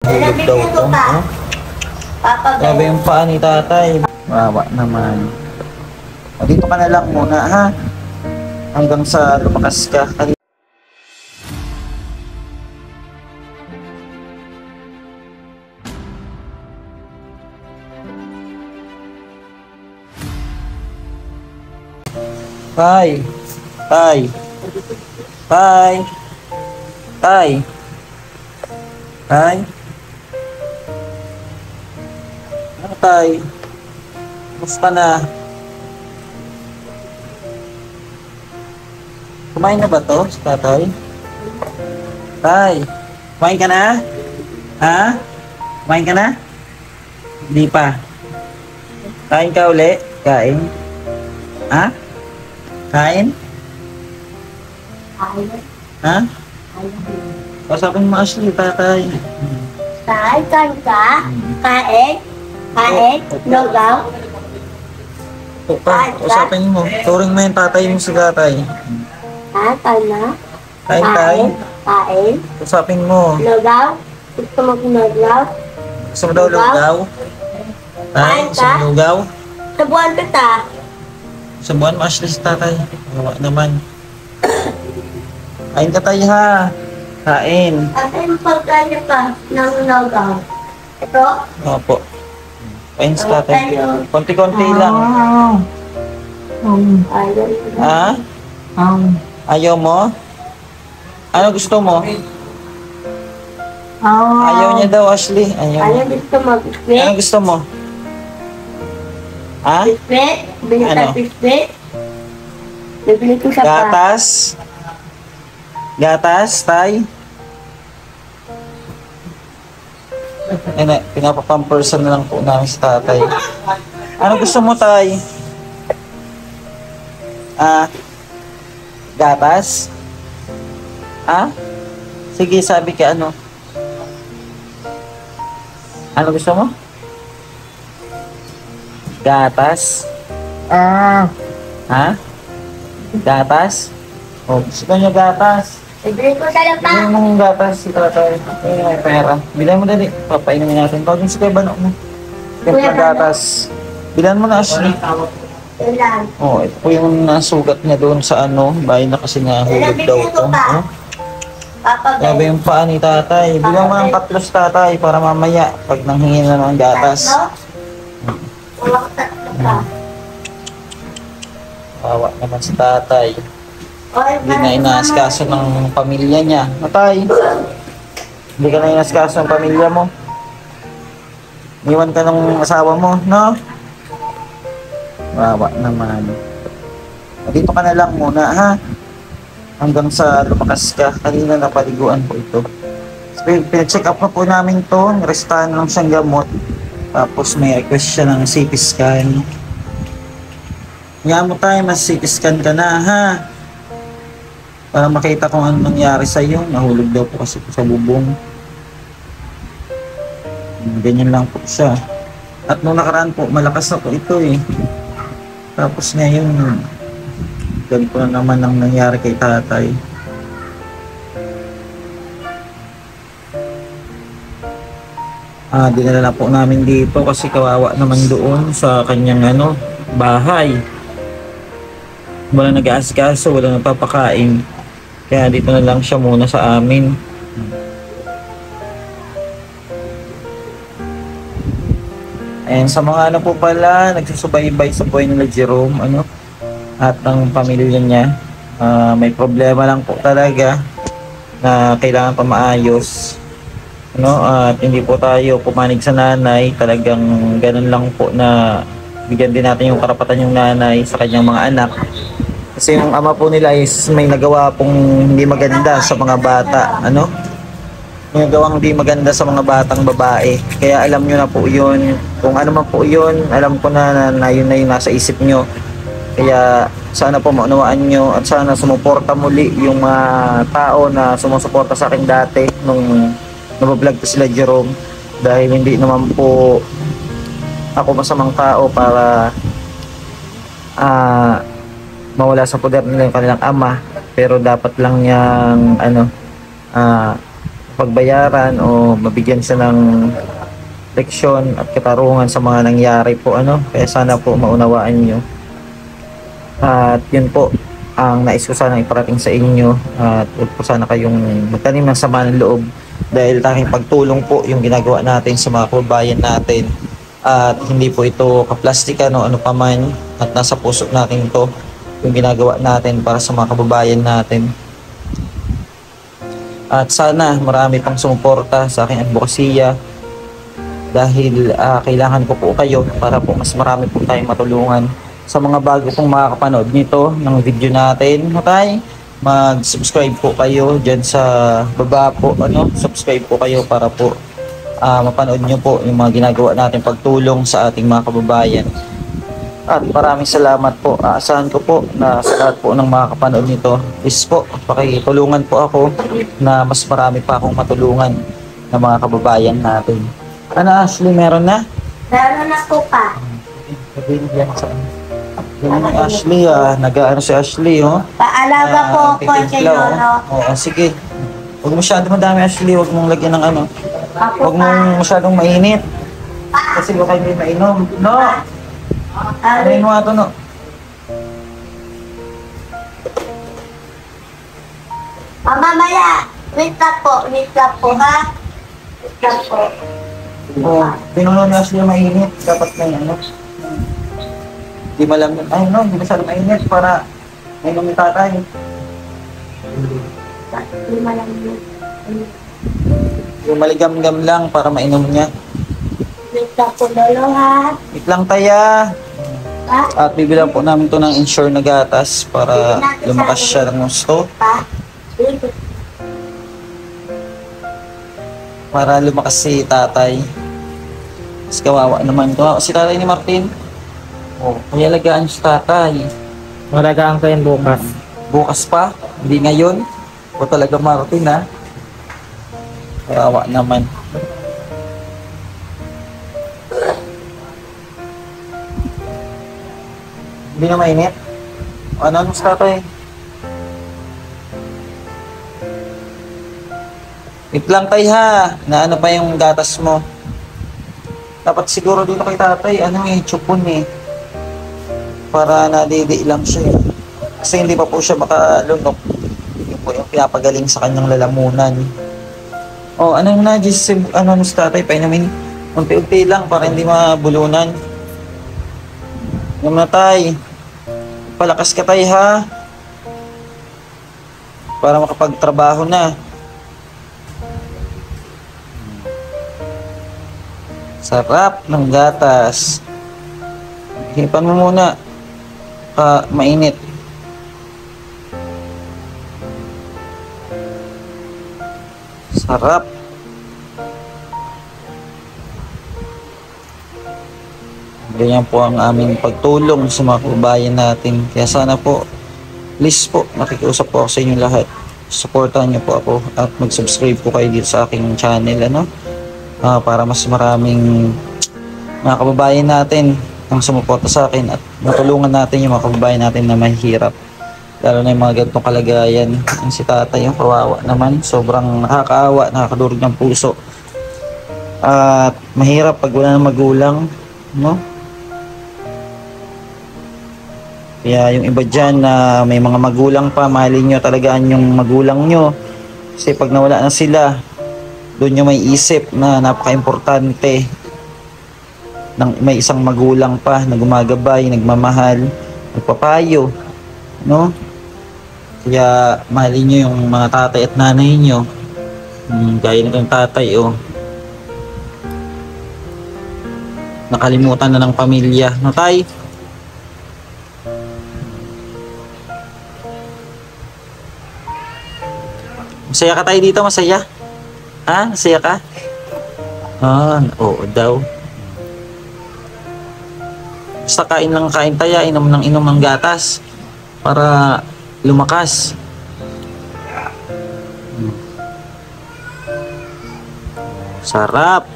Hulog daw ito. Oh. Grabe yung paa ni tatay. Wawa naman. O, dito ka na lang muna ha. Hanggang sa lumakas ka. Tay. Tay. Tay. Tay. Tay. Ano tay? Kumusta na? Kumain na ba to si tatay? Tay. Kumain ka na? Ha? Kumain ka na? Hindi pa. Kain ka uli? Kain? Ha? Kain? Ha? Pasapin mo Ashley, tatay. Kain ka? Kain? Kain? Lugaw? Usapin mo. Turing mo yung tatay mo si tatay. Kain na? Kain tayo. Kain? Usapin mo. Lugaw? Gusto mo lugaw? Gusto mo daw lugaw? Tay, gusto mo lugaw? Sabuan kita. Sa buwan mo Ashley si tatay. Gawa naman. Kain ka tayo ha. Kain. Atin pagkanya ka ng lugaw. Ito? Opo. Kain si tatay. Konti-konti lang. Ayun. Ha? Ayaw mo? Ano gusto mo? Ayaw niya daw Ashley. Ayaw Ano niya. gusto mo? Ano Biscuit? gusto mo? Ha? Biscuit? Bili Ano? ka biscuit? Bibili ko sa pa. Gatas? Gatas, tay? Pinapapampersan na lang po namin si tatay. Ano gusto mo, tay? Gatas? Sige, sabi ka ano? Ano gusto mo? Gatas? Ha? Gatas? Oh, gusto ko niya gatas. Bibili ko sa lapa. Bilhin mo yung gatas si tatay. Ayun, may pera. Bilhin mo dali. Papainumin natin. Tawagin si Kuya Bano mo. Kaya gatas. Bilhan mo na Ashley. Ilan? Oh, ito po yung nasugat niya doon sa ano. Bahay na kasi nahulog daw ito. Oh. Papa, Grabe yung paa ni tatay. Bilhan mo ng katlos tatay para mamaya pag nanghingi na ng gatas. Wala ko tatlo ka. Kawawa naman si tatay. Hindi na Hindi inaasikaso ng pamilya niya. Matay. Hindi ka na inaasikaso ng pamilya mo. Iwan ka ng asawa mo, no? Wawa naman. Dito ka na lang muna, ha? Hanggang sa lumakas ka. Kanina napaliguan po ito. Pina-check up na po namin to. Restahan lang siyang gamot. Tapos may request siya ng CT scan. Nga mo tayo, mas CT scan ka na, ha? Para makita kung ano nangyari sa iyo. Nahulog daw po kasi sa bubong. Ganyan lang po siya. At nung nakaraan po, malakas na po ito eh. Tapos ngayon, ganito na naman ang nangyari kay tatay. Dinala na po namin dito kasi kawawa naman doon sa kanyang bahay. Wala nag-aasikaso, wala nagpapakain. Kaya dito na lang siya muna sa amin. And sa mga po pala, nagsusubaybay sa buhay nila Jerome, at ang pamilya niya, may problema lang po talaga na kailangan pa maayos. At hindi po tayo pumanig sa nanay, talagang ganun lang po na bigyan din natin yung karapatan yung nanay sa kanyang mga anak. Kasi yung ama po nila is may nagawa pong hindi maganda sa mga bata, May nagawang hindi maganda sa mga batang babae. Kaya alam nyo na po yun. Kung ano man po yun, alam ko na yun na yung nasa isip nyo. Kaya sana po maunawaan nyo at sana sumuporta muli yung mga tao na sumusuporta sa akin dati nung nabablog ko sila Jerome. Dahil hindi naman po ako masamang tao para mawala sa poder nila yung kanilang ama, pero dapat lang niyang pagbayaran o mabigyan siya ng leksyon at katarungan sa mga nangyari po kaya sana po maunawaan niyo. At yun po ang nais ko sana iparating sa inyo, at huwag po sana kayong magtanim ng sama ng loob dahil tanging pagtulong po yung ginagawa natin sa mga kababayan natin, at hindi po ito kaplastikan o ano paman, at nasa puso natin ito yung ginagawa natin para sa mga kababayan natin. At sana marami pang sumuporta sa aking advokasya dahil kailangan ko po kayo para po mas marami po tayong matulungan. Sa mga bago pong makakapanood nito ng video natin, mag-subscribe po kayo dyan sa baba po, subscribe po kayo para po mapanood nyo po yung mga ginagawa natin pagtulong sa ating mga kababayan. At maraming salamat po. Aasahan ko po na sa lahat po ng makakapanood nito, please po, pakitulungan po ako na mas marami pa akong matulungan ng mga kababayan natin. Ashley, meron na? Meron na po pa. Sabihin yan sa Ashley, nag-aano si Ashley, Paalaga po po kay Lolo. Oo, sige. Huwag masyadong madami, Ashley. Huwag mong lagyan ng Huwag mong masyadong mainit. Kasi baka hindi mainom. No! Ano mo ito, no? Mamaya, wait lang po ha? Wait lang po. Pinuno na Ashley mainit. Dapat may Hindi malamig. Ay, no, hindi masyadong mainit para mainom ni tatay. Hindi malamig. Yung maligam-gam lang para mainom niya. Wait lang po, Lolo, ha? Wait lang, taya. Ha? At bibilang po namin to ng insure na gatas para lumakas siya ng gusto. Pa? Para lumakas si tatay. Mas kawawa naman to. Si tatay ni Martin. Kaya alagaan si tatay. Malagaan ko yan bukas. Bukas pa? Hindi ngayon? O talaga Martin, ha? Kawawa naman. Hindi na mainit? Ano sa tatay? Wait lang tay ha, na ano pa yung gatas mo. Dapat siguro dito kay tatay, chupon para nadidi lang siya. Kasi hindi pa po siya makalunok. Yun po yung pinapagaling sa kanyang lalamunan. Ano na, just sa tatay, painumin. Unti-unti lang para hindi mabulunan. Yung na tay, palakas ka tay ha. Para makapagtrabaho na. Sarap ng gatas. Hipan mo muna. Mainit. Sarap. Ganyan po ang aming pagtulong sa mga kababayan natin. Kaya sana po, please po, nakikiusap po ako sa inyo lahat. Supportahan niyo po ako at mag-subscribe po kayo dito sa aking channel, para mas maraming mga kababayan natin ang sumuporta sa akin at matulungan natin yung mga kababayan natin na mahihirap. Lalo na yung mga ganitong kalagayan. Yung si tatay, yung kawawa naman, sobrang nakakaawa, nakakadurog ng puso. At mahirap pag wala ng magulang, Kaya yung iba dyan na may mga magulang pa, mahalin nyo talagaan yung magulang nyo. Kasi pag nawala na sila, doon nyo may isip na napaka-importante ng may isang magulang pa na gumagabay, nagmamahal, nagpapayo, Kaya mahalin nyo yung mga tatay at nanay nyo. Gaya ng tatay, nakalimutan na ng pamilya. Tay? Masaya ka tayo dito, masaya? Ha? Masaya ka? Oo daw. Basta kain lang kain tayo, inom ng gatas para lumakas. Sarap.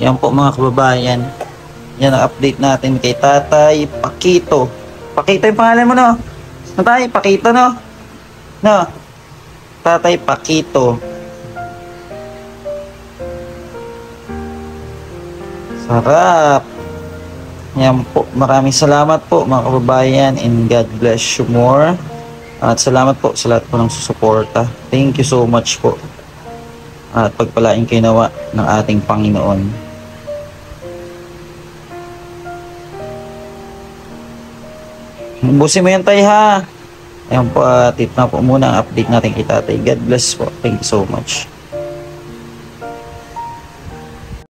Yan po mga kababayan. Yan ang update natin kay Tatay Pakito. Pakito yung pangalan mo, no? Tatay, Pakito, no? No? Tatay Pakito. Sarap. Yan po. Maraming salamat po mga kababayan and God bless you more. At salamat po sa lahat po ng susuporta. Thank you so much po. At pagpalain kayo nawa ng ating Panginoon. Busin mo yan tayo ha. Ayan po, tip na po muna ang update natin kay tatay. God bless po. Thank you so much.